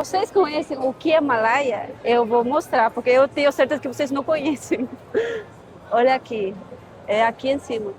Vocês conhecem o que é Malaya? Eu vou mostrar, porque eu tenho certeza que vocês não conhecem. Olha aqui, é aqui em cima.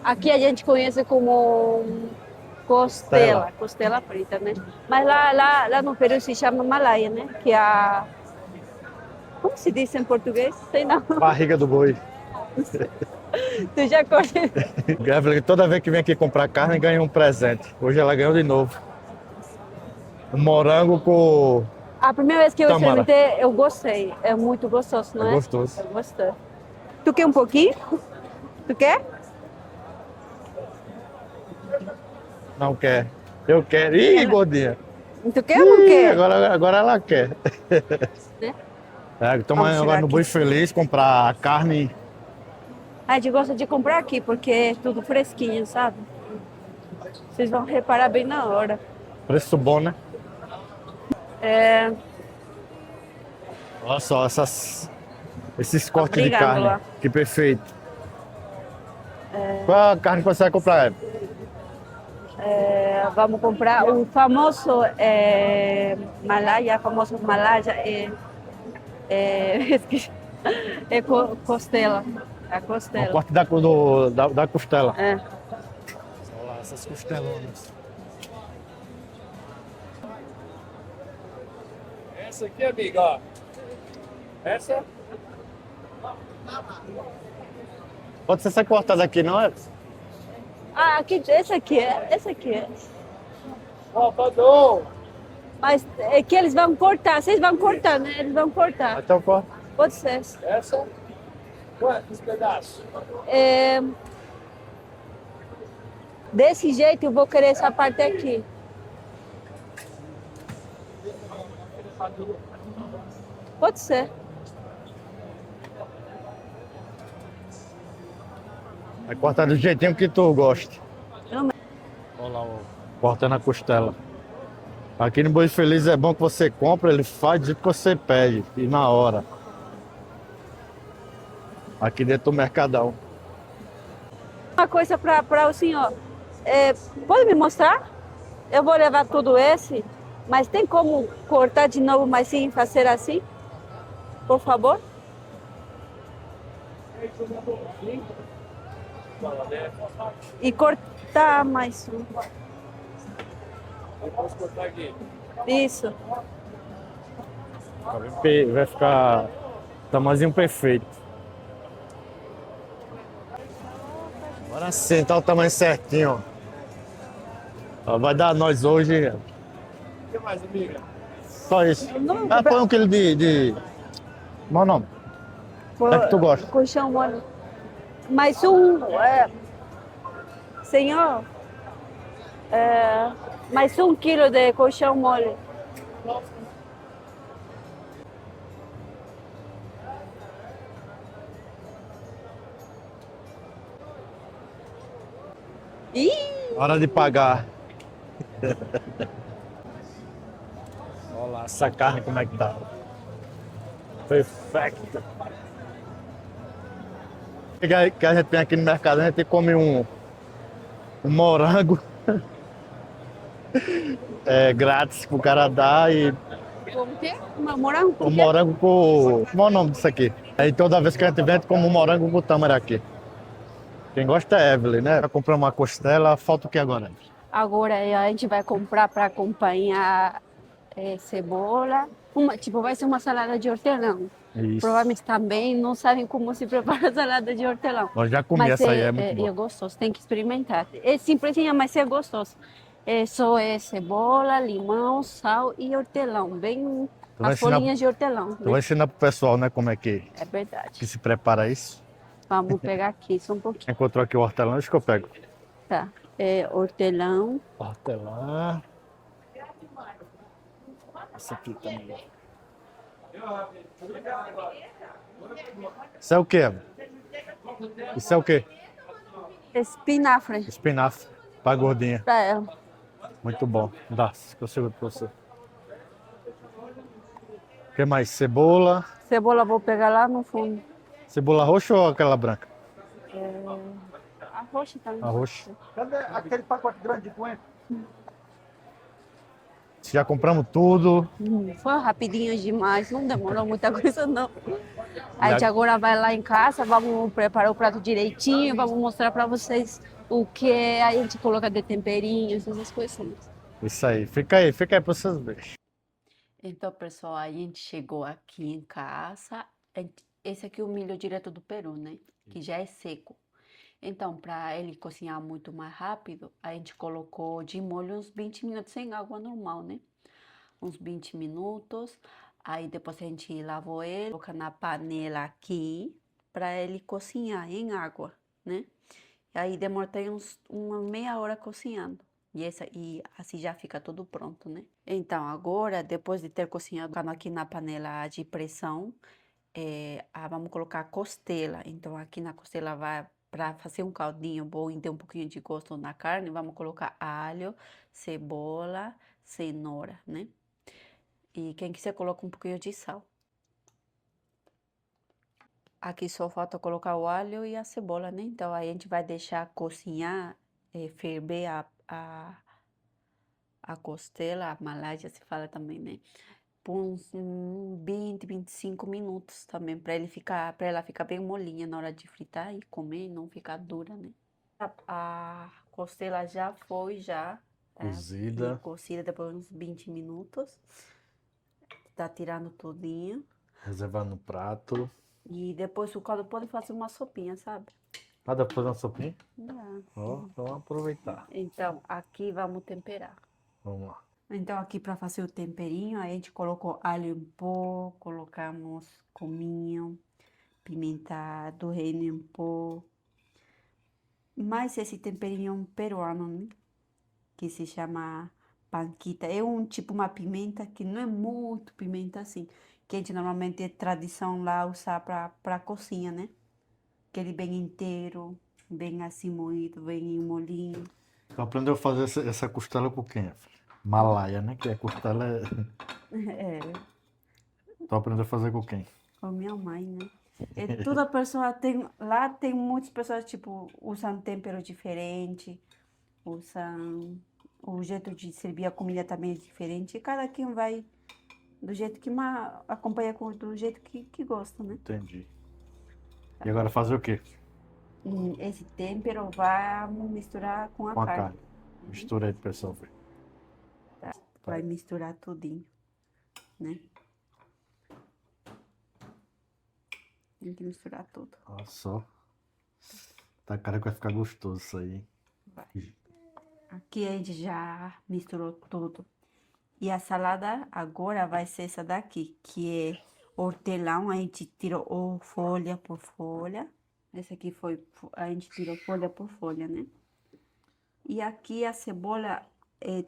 Aqui a gente conhece como Tela. costela frita, né? Mas lá no Peru se chama Malaya, né? Que é a... Como se diz em português? Sei não. Barriga do boi. Tu já conhece? Evelyn, toda vez que vem aqui comprar carne, ganha um presente. Hoje ela ganhou de novo. Um morango com A primeira vez que eu tâmara. experimentei, eu gostei. É muito gostoso, É não é? gostoso. Eu gostei. Tu quer um pouquinho? Tu quer? Não quer. Eu quero. Ih, Ela... gordinha. Tu quer ou não Ih, quer? agora ela quer. Né? É, toma Vamos agora tirar no aqui. Boi Feliz comprar a carne. A gente gosta de comprar aqui, porque é tudo fresquinho, sabe? Vocês vão reparar bem na hora. Preço bom, né? É... Olha só esses cortes de Obrigado, carne. lá. Que perfeito. Qual a carne que você vai comprar, Evelyn? Vamos comprar o famoso Malaya, famoso Malaya esqueci. Costela. A O costela. corte da costela. É. Olha lá, essas costelonas. Essa aqui, amiga, ó. Essa Pode ser essa cortada aqui, não é? Ah, aqui, esse aqui é. Esse aqui é. Salvador. Mas é que eles vão cortar. Vocês vão cortar, né? Eles vão cortar. Então corta. Pode ser. Essa, quantos pedaços? É, desse jeito eu vou querer essa parte aqui. Pode ser. Vai cortar do jeitinho que tu gosta. Eu não- Olha lá, ó, cortando a costela. Aqui no Boi Feliz é bom que você compra, ele faz do jeito que você pede, e na hora. Aqui dentro do Mercadão. Uma coisa para o senhor. Pode me mostrar? Eu vou levar tudo esse, mas tem como cortar de novo, mas sim fazer assim? Por favor? E cortar mais um. Depois cortar aqui. Isso. Vai ficar tamanhozinho perfeito. Agora sim, tá o tamanho certinho, ó. Ó, vai dar nós hoje, O que mais, amiga? só isso. Não, Ah, põe um quilo de... Meu nome. É que tu gosta. colchão mole. Mais um. Senhor, mais 1 quilo de colchão mole. Ih! Hora de pagar. Olha lá, essa carne como é que tá. Perfeito. Que a gente vem aqui no mercado, a gente come um morango grátis pro cara dar e Como que é? Morango com um o quê? morango com... Como é o nome disso aqui? Aí toda vez que a gente vem, a gente come um morango com tâmara aqui. Quem gosta é Evelyn, né? Vai comprar uma costela, falta o que agora? Agora a gente vai comprar para acompanhar cebola. Tipo, vai ser uma salada de hortelã. Isso. Provavelmente também não sabem como se prepara a salada de hortelã. Nós já comi Mas essa aí, é muito é boa. gostoso, tem que experimentar. É simplesinha, mas é gostoso. Só é cebola, limão, sal e hortelã. Bem, vai as ensinar- folhinhas de hortelã. Tu Né? vai ensinar pro pessoal, né, como é que É verdade. se prepara isso. Vamos pegar aqui só um pouquinho. Encontrou aqui o hortelã, acho que eu pego. Tá. Hortelã. Hortelã. Essa aqui também. Isso é o quê, Evelyn? Isso é o quê? Espinafre Espinafre, pra gordinha. para ela. Muito bom. Dá, que eu seguro pra você. O que mais? Cebola. Cebola vou pegar lá no fundo. Cebola roxa ou aquela branca? A roxa também. A roxa. Cadê aquele pacote grande de coentro? Já compramos tudo. Foi rapidinho demais, não demorou muita coisa não. A Já- gente agora vai lá em casa, vamos preparar o prato direitinho, vamos mostrar para vocês o que é, a gente coloca de temperinhos, essas coisas. Isso aí. Fica aí pra vocês verem. Então, pessoal, a gente chegou aqui em casa. Esse aqui é o milho direto do Peru, né? Que já é seco. Então, para ele cozinhar muito mais rápido, a gente colocou de molho uns 20 minutos sem água normal, né? Uns 20 minutos. Aí depois a gente lavou ele, coloca na panela aqui para ele cozinhar em água, né? E aí demora até uma meia hora cozinhando. E assim já fica tudo pronto, né? Então, agora, depois de ter cozinhado aqui na panela de pressão, vamos colocar a costela. Então, aqui na costela vai para fazer um caldinho bom e ter um pouquinho de gosto na carne, vamos colocar alho, cebola, cenoura, né? E quem quiser coloca um pouquinho de sal. Aqui só falta colocar o alho e a cebola, né? Então, aí a gente vai deixar cozinhar, ferver a costela, a malagem se fala também, né? Por uns 20, 25 minutos também, para ela ficar bem molinha na hora de fritar e comer, não ficar dura, né? A costela já foi, Cozida. cozida depois de uns 20 minutos. Tá tirando tudinho. Reservar no prato. E depois o caldo pode fazer uma sopinha, sabe? Ah, dá pra fazer uma sopinha? Dá. Ó, então vamos aproveitar. Então, aqui vamos temperar. Vamos lá. Então, aqui para fazer o temperinho, a gente colocou alho em pó, colocamos cominho, pimenta do reino em pó. Mas esse temperinho peruano, né? Que se chama panquita. É uma pimenta que não é muito pimenta assim. Que a gente normalmente é tradição lá usar para cozinha, né? Aquele bem inteiro, bem assim moído, bem em molinho. Tu aprendeu a fazer essa costela com quem? Malaya, né? Que a costela é. É, Tu aprendeu a fazer com quem? com minha mãe, né? Toda pessoa tem, lá tem muitas pessoas, tipo, usam tempero diferente, usam, o jeito de servir a comida também é diferente, e cada quem vai do jeito que acompanha do jeito que gosta, né? Entendi. E agora fazer o quê? E esse tempero vamos misturar com a Com a carne. carne. Mistura aí pro pessoal ver. Vai misturar tudinho, né? Tem que misturar tudo. Olha só. Tá cara que vai ficar gostoso isso aí. Vai. Aqui a gente já misturou tudo. E a salada agora vai ser essa daqui, que é hortelã. A gente tirou folha por folha. Essa aqui a gente tirou folha por folha, né? E aqui a cebola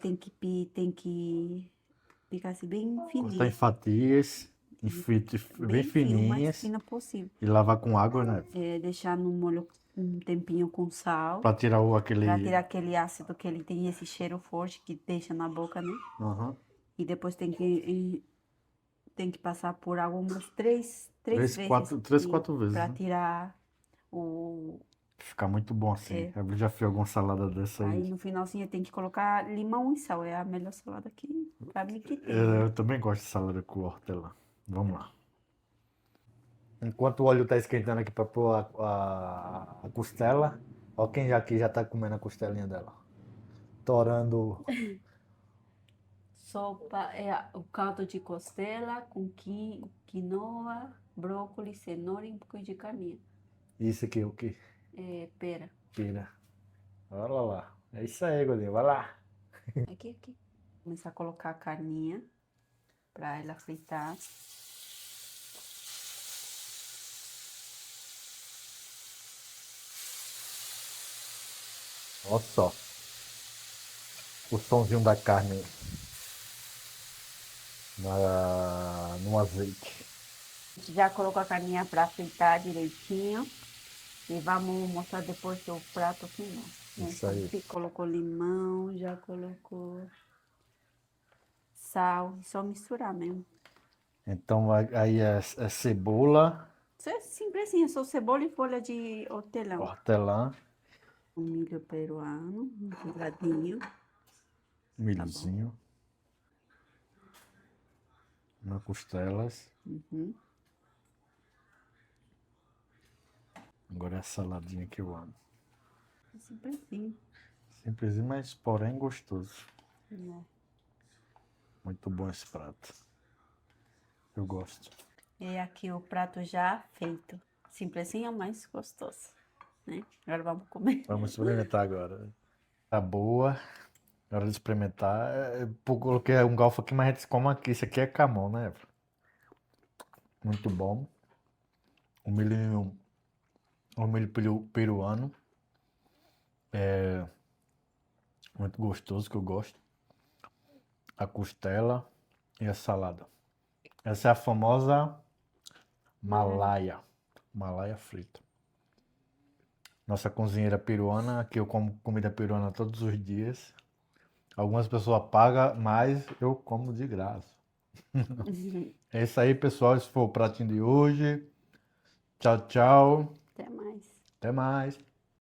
tem que ficar assim bem Cortar fininha. em fatias, bem Fino, o mais fininhas. fino possível. E lavar com água, né? Deixar no molho um tempinho com sal. Pra tirar aquele. Pra tirar aquele ácido que ele tem, esse cheiro forte que deixa na boca, né? Aham. E depois tem que passar por água umas três vezes. Três, quatro vezes. Pra Né? tirar o... Fica muito bom assim. Eu já fiz alguma salada dessa Aí aí. no finalzinho tem que colocar limão e sal. É a melhor salada que pra mim que tem. Eu também gosto de salada com hortelã. Vamos lá. Enquanto o óleo tá esquentando aqui pra pôr a costela, ó quem aqui já tá comendo a costelinha dela. Torando. Sopa é o caldo de costela com quinoa, brócolis, cenoura e um pouquinho de carninha. Isso aqui, o quê? Pera. Pera. Olha lá. É isso aí, Godinho. Vai lá. Aqui. Começar a colocar a carninha pra ela fritar. Olha só. O somzinho da carne no azeite. Já colocou a carninha para fritar direitinho. E vamos mostrar depois o prato final. Isso aí. Aqui colocou limão, já colocou sal. Só misturar mesmo. Então aí é cebola, Isso é simplesinho, só cebola e folha de hortelã. hortelã, Um milho peruano, um piladinho. milhozinho. Uma costelas. Uhum. Agora é a saladinha que eu amo. Simplesinho. Simplesinho, mas porém gostoso. Né? Muito bom esse prato. Eu gosto. E aqui o prato já feito. Simplesinho, mas gostoso. Né? Agora vamos comer. Vamos experimentar agora. Tá boa. Hora de experimentar. Eu coloquei um galfo aqui, mas a gente come aqui. Isso aqui é camão, né? Muito bom. O milho peruano. É muito gostoso, que eu gosto. A costela e a salada. Essa é a famosa malaia. Malaia frita. Nossa cozinheira peruana, aqui eu como comida peruana todos os dias. Algumas pessoas pagam, mas eu como de graça. É isso aí, pessoal. Esse foi o pratinho de hoje. Tchau, tchau. Até mais. Até mais.